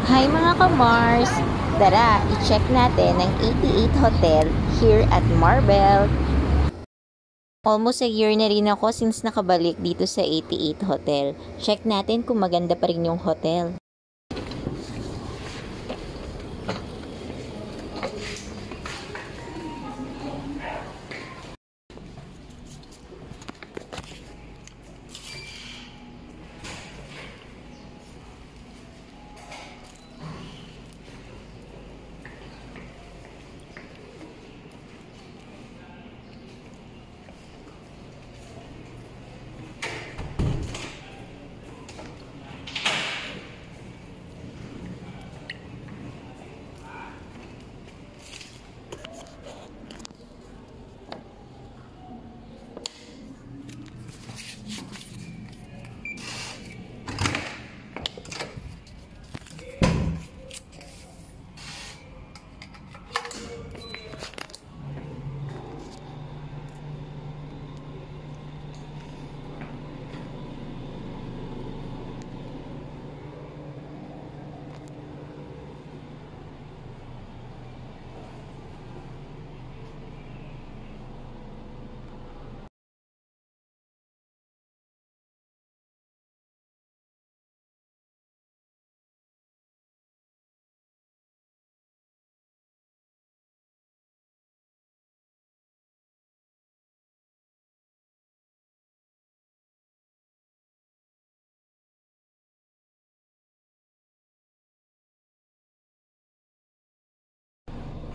Hi mga ka-Mars! Tara, i-check natin ang 88 Hotel here at Marbel. Almost a year na rin ako since nakabalik dito sa 88 Hotel. Check natin kung maganda pa rin yung hotel.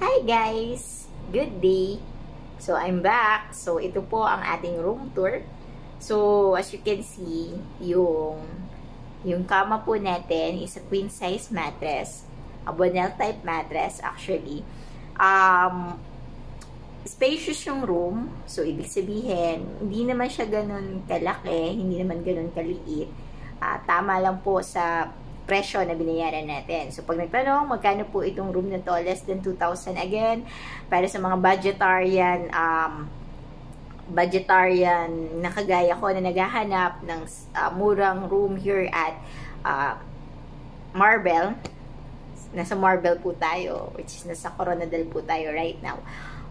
Hi guys! Good day! So, I'm back. So, ito po ang ating room tour. So, as you can see, yung kama po natin is a queen size mattress. A Bonel type mattress actually. Spacious yung room. So, ibig sabihin, hindi naman siya ganun kalaki, hindi naman ganun kaliit. Tama lang po sa presyo na binayaran natin. So, pag nagtanong, magkano po itong room na to? Less than 2,000 again. Para sa mga budgetarian na kagaya ko na naghahanap ng murang room here at Marbel. Nasa Marbel po tayo, which is nasa Coronadal po tayo right now.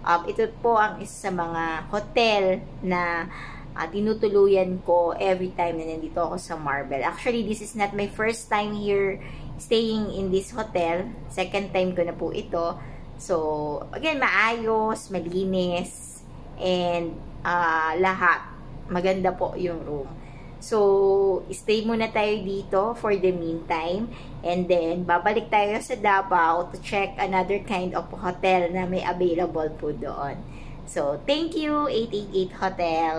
Ito po ang isa sa mga hotel na tinutuluyan ko every time na nandito ako sa Marbel. Actually, this is not my first time here staying in this hotel. Second time ko na po ito. So, again, maayos, malinis, and lahat. Maganda po yung room. So, stay muna tayo dito for the meantime. And then, babalik tayo sa Davao to check another kind of hotel na may available po doon. So, thank you, 888 Hotel.